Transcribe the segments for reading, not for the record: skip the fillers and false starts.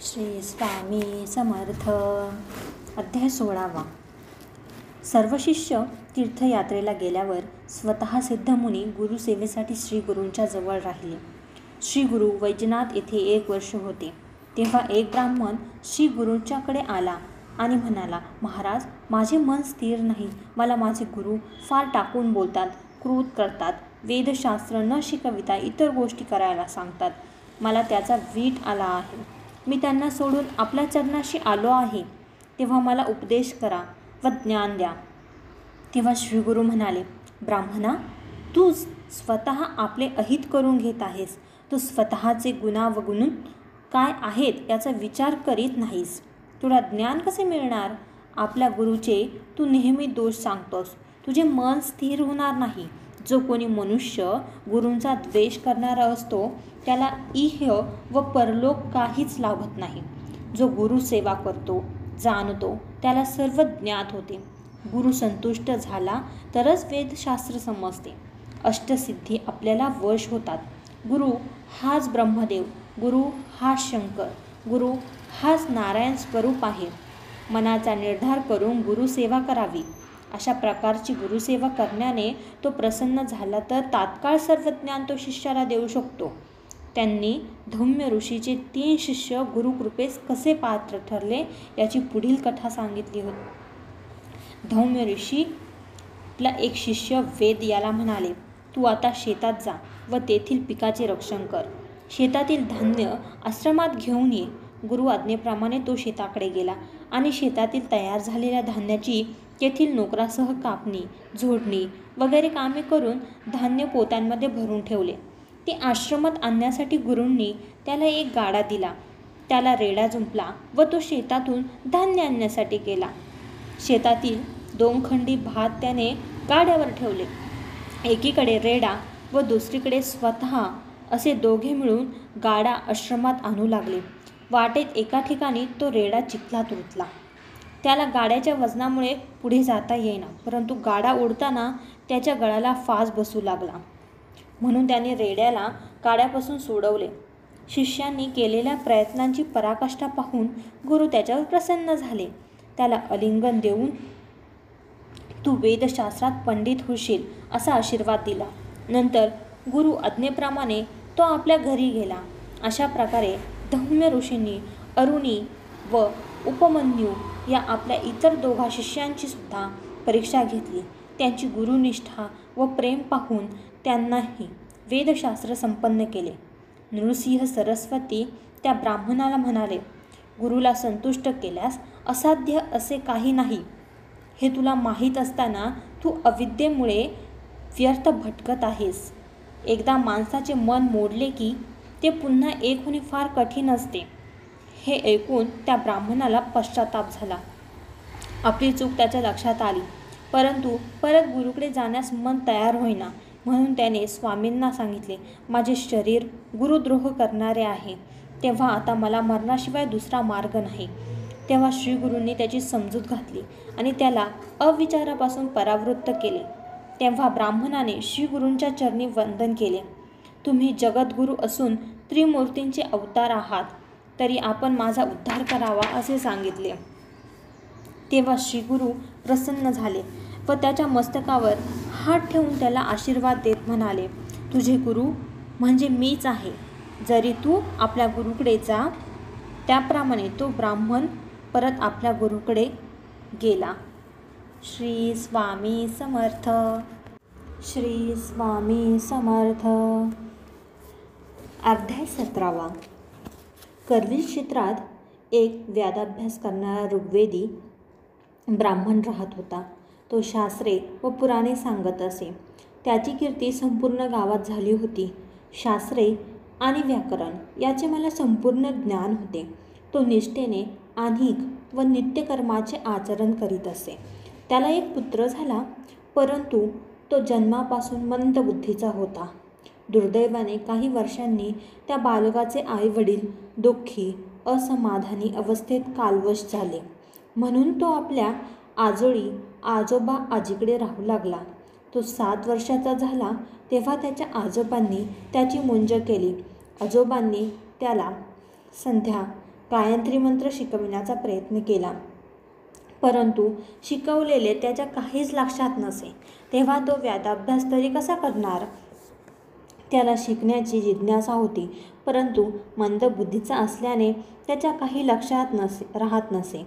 श्री स्वामी समर्थ. अध्याय 16. सर्व शिष्य तीर्थयात्रेला गेल्यावर स्वतः सिद्धमुनी गुरुसेवेसाठी श्रीगुरूंच्या जवळ राहिले. श्रीगुरू वैजनाथ येथे 1 वर्ष होते. तेव्हा एक ब्राह्मण श्रीगुरूंच्याकडे आला आणि म्हणाला, महाराज, माझे मन स्थिर नाही. मला माझे गुरु फार टाकून बोलतात, क्रोध करतात, वेदशास्त्र न शिकविता इतर गोष्टी करायला सांगतात. मला त्याचा वीट आला आहे. मी त्यांना सोडून आपल्या चरणाशी आलो आहे. तेव्हा मला उपदेश करा व ज्ञान द्या. तेव्हा श्रीगुरू म्हणाले, ब्राह्मणा, तू स्वतः आपले अहित करून घेत आहेस. तू स्वतःचे गुणावगुण काय आहेत याचा विचार करीत नाहीस. तुला ज्ञान कसे मिळणार? आपल्या गुरुचे तू नेहमी दोष सांगतोस. तुझे मन स्थिर होणार नाही. जो कोणी मनुष्य गुरूंचा द्वेष करणारा असतो त्याला इह व परलोक काहीच लाभत नाही. जो गुरु सेवा करतो, जाणतो, त्याला सर्व ज्ञात होते. गुरु संतुष्ट झाला तरच वेदशास्त्र समजते. अष्टसिद्धी आपल्याला वश होतात. गुरु हाच ब्रह्मदेव, गुरु हाच शंकर, गुरु हाच नारायण स्वरूप आहे. मनाचा निर्धार करून गुरुसेवा करावी. अशा प्रकारची गुरुसेवा करण्याने तो प्रसन्न झाला तर तात्काळ सर्व ज्ञान तो शिष्याला देऊ शकतो. त्यांनी धौम्य ऋषीचे 3 शिष्य गुरुकृपेस कसे पात्र ठरले याची पुढील कथा सांगितली होती. धौम्य ऋषीला एक शिष्य वेद याला म्हणाले, तू आता शेतात जा व तेथील पिकाचे रक्षण कर. शेतातील धान्य आश्रमात घेऊन ये. गुरु आज्ञेप्रमाणे तो शेताकडे गेला आणि शेतातील तयार झालेल्या धान्याची तेथील नोकरासह कापणी, झोडणी वगैरे कामे करून धान्य पोत्यांमध्ये भरून ठेवले. ते आश्रमात आणण्यासाठी गुरूंनी त्याला एक गाडा दिला. त्याला रेडा जुंपला व तो शेतातून धान्य आणण्यासाठी गेला. शेतातील 2 खंडी भात त्याने गाड्यावर ठेवले. एकीकडे रेडा व दुसरीकडे स्वतः असे दोघे मिळून गाडा आश्रमात आणू लागले. वाटेत एका ठिकाणी तो रेडा चिखलात रुतला. त्याला गाड्याच्या वजनामुळे पुढे जाता येईना, परंतु गाडा ओढताना त्याच्या गळाला फास बसू लागला. म्हणून त्याने रेड्याला गाड्यापासून सोडवले. शिष्यांनी केलेल्या प्रयत्नांची पराकाष्ठा पाहून गुरु त्याच्यावर प्रसन्न झाले. त्याला आलिंगन देऊन तू वेदशास्त्रात पंडित होशील असा आशीर्वाद दिला. नंतर गुरु आज्ञेप्रमाणे तो आपल्या घरी गेला. अशा प्रकारे धौम्य ऋषींनी अरुणी व उपमन्यू या आपल्या इतर 2 शिष्यांची सुद्धा परीक्षा घेतली. त्यांची गुरुनिष्ठा व प्रेम पाहून त्यांनाही वेदशास्त्र संपन्न केले. नृसिंह सरस्वती त्या ब्राह्मणाला म्हणाले, गुरुला संतुष्ट केल्यास असाध्य असे काही नाही. हे तुला माहीत असताना तू अविद्येमुळे व्यर्थ भटकत आहेस. एकदा माणसाचे मन मोडले की ते पुन्हा एक होणे फार कठीण असते. हे ऐकून त्या ब्राह्मणाला पश्चाताप झाला. आपली चूक त्याच्या लक्षात आली, परंतु परत गुरुकडे जाण्यास मन तयार होईना. म्हणून त्याने स्वामींना सांगितले, माझे शरीर गुरुद्रोह करणारे आहे. तेव्हा आता मला मरणाशिवाय दुसरा मार्ग नाही. तेव्हा श्रीगुरूंनी त्याची समजूत घातली आणि त्याला अविचारापासून परावृत्त केले. तेव्हा ब्राह्मणाने श्रीगुरूंच्या चरणी वंदन केले. तुम्ही जगद्गुरू असून त्रिमूर्तींचे अवतार आहात, तरी आपण माझा उद्धार करावा असे सांगितले. तेव्हा श्रीगुरू प्रसन्न झाले व त्याच्या मस्तकावर हात ठेवून त्याला आशीर्वाद देत म्हणाले, तुझे गुरु म्हणजे मीच आहे. जरी तू आपल्या गुरुकडे जा. त्याप्रमाणे तो ब्राह्मण परत आपल्या गुरुकडे गेला. श्री स्वामी समर्थ. श्री स्वामी समर्थ. अध्याय 17. करवीर क्षेत्रात एक वेदाभ्यास करणारा ऋग्वेदी ब्राह्मण राहत होता. तो शास्त्रे व पुराणे सांगत असे. त्याची कीर्ती संपूर्ण गावात झाली होती. शास्त्रे आणि व्याकरण याचे मला संपूर्ण ज्ञान होते. तो निष्ठेने आन्हिक व नित्यकर्माचे आचरण करीत असे. त्याला एक पुत्र झाला, परंतु तो जन्मापासून मंद बुद्धीचा होता. दुर्दैवाने काही वर्षांनी त्या बालकाचे आईवडील दुःखी असमाधानी अवस्थेत कालवश झाले. म्हणून तो आपल्या आजोळी आजोबा आजीकडे राहू लागला. तो 7 वर्षाचा झाला तेव्हा त्याच्या आजोबांनी त्याची मुंज केली. आजोबांनी त्याला संध्या गायत्री मंत्र शिकविण्याचा प्रयत्न केला, परंतु शिकवलेले त्याच्या काहीच लक्षात नसे. तेव्हा तो वेदाभ्यास तरी कसा करणार? त्याला शिकण्याची जिज्ञासा होती, परंतु मंदबुद्धीचा असल्याने त्याच्या काही लक्षात राहत नसे.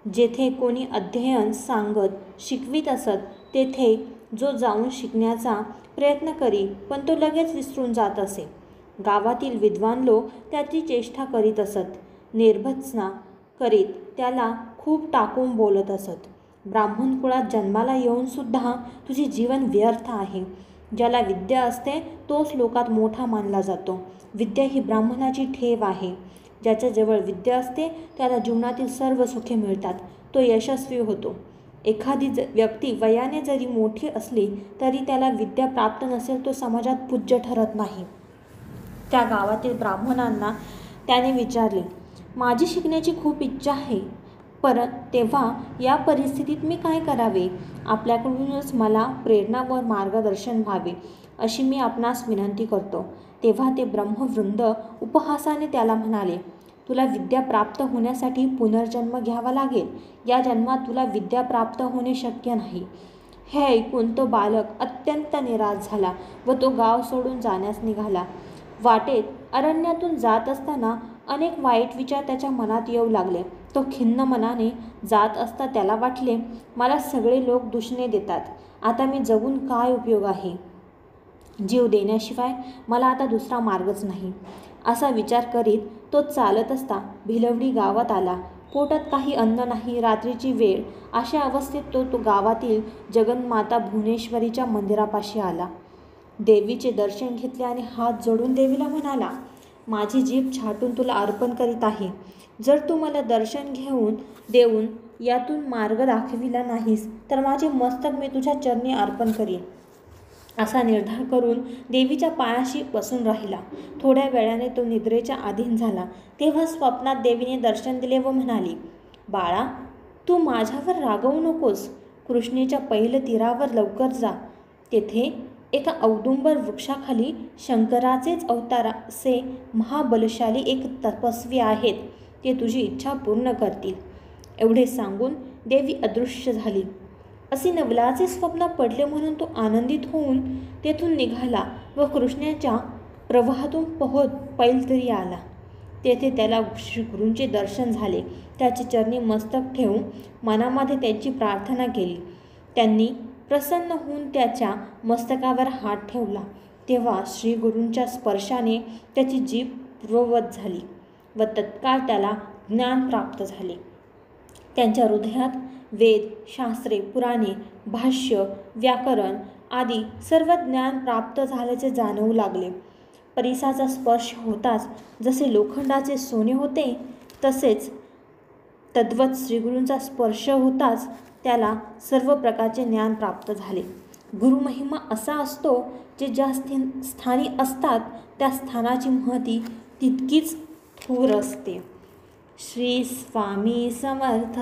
जेथे कोणी अध्ययन सांगत शिकवीत असत तेथे जो जाऊन शिकण्याचा प्रयत्न करी, पण तो लगेच विसरून जात असे. गावातील विद्वान लोक त्याची चेष्टा करीत असत, निर्भत्सना करीत त्याला खूप टाकून बोलत असत. ब्राह्मण कुळात जन्माला येऊन सुद्धा तुझे जीवन व्यर्थ आहे. ज्याला विद्या असते तोच लोकात मोठा मानला जातो. विद्या ही ब्राह्मणाची ठेव आहे. ज्याच्याजवळ विद्या असते त्याला जीवनातील सर्व सुखे मिळतात, तो यशस्वी होतो. एखादी व्यक्ती वयाने जरी मोठी असली तरी त्याला विद्या प्राप्त नसेल तो समाजात पूज्य ठरत नाही. त्या गावातील ब्राह्मणांना त्याने विचारले, माझी शिकण्याची खूप इच्छा आहे, तेव्हा या परिस्थितीत मी काय करावे? आपल्याकडूनच मला प्रेरणा व मार्गदर्शन व्हावे अशी मी आपणास विनंती करतो. तेव्हा ते ब्रह्मवृंद उपहासाने त्याला म्हणाले, तुला विद्या प्राप्त होण्यासाठी पुनर्जन्म घ्यावा लागेल. या जन्मात तुला विद्या प्राप्त होणे शक्य नाही. हे ऐकून तो बालक अत्यंत निराश झाला व तो गाव सोडून जाण्यास निघाला. वाटेत अरण्यातून जात असताना अनेक वाईट विचार त्याच्या मनात येऊ लागले. तो खिन्न मनाने जात असता त्याला वाटले, मला सगळे लोक दूषणे देतात, आता मी जगून काय उपयोग आहे? जीव देण्याशिवाय मला आता दुसरा मार्गच नाही. असा विचार करीत तो चालत असता भिलवडी गावात आला. पोटात काही अन्न नाही, रात्रीची वेळ. अशा अवस्थेत तो गावातील जगन्माता भुवनेश्वरीच्या मंदिरापाशी आला. देवीचे दर्शन घेतले आणि हात जोडून देवीला म्हणाला, माझी जीभ छाटून तुला अर्पण करीत आहे. जर तू मला दर्शन देऊन यातून मार्ग दाखविला नाहीस तर माझे मस्तक मी तुझ्या चरणी अर्पण करीन. असा निर्धार करून देवीच्या पायाशी बसून राहिला. थोड्या वेळाने तो निद्रेच्या अधीन झाला. तेव्हा स्वप्नात देवीने दर्शन दिले व म्हणाली, बाळा, तू माझ्यावर रागवू नकोस. कृष्णेच्या पैल तीरावर लवकर जा. तेथे एका औदुंबर वृक्षाखाली शंकराचेच अवताराचे महाबलशाली एक तपस्वी आहेत. ते तुझी इच्छा पूर्ण करतील. एवढे सांगून देवी अदृश्य झाली. असे नवलाचे स्वप्न पडले म्हणून तो आनंदित होऊन तेथून निघाला व कृष्णाच्या प्रवाहातून पोहत पैलतीरी आला. तेथे त्याला श्रीगुरूंचे दर्शन झाले. त्याचे चरणी मस्तक ठेवून मनामध्ये त्यांची प्रार्थना केली. त्यांनी प्रसन्न होऊन त्याच्या मस्तकावर हात ठेवला. तेव्हा श्रीगुरूंच्या स्पर्शाने त्याची जीभ पूर्ववत झाली व तत्काळ त्याला ज्ञान प्राप्त झाले. त्यांच्या हृदयात वेद, शास्त्रे, पुराणे, भाष्य, व्याकरण आदी सर्व ज्ञान प्राप्त झाल्याचे जाणवू लागले. परिसाचा स्पर्श होताच जसे लोखंडाचे सोने होते तसेच तद्वत श्रीगुरूंचा स्पर्श होताच त्याला सर्व प्रकारचे ज्ञान प्राप्त झाले. गुरुमहिमा असा असतो जे ज्या स्थानी असतात त्या स्थानाची महती तितकीच थोर असते. श्री स्वामी समर्थ.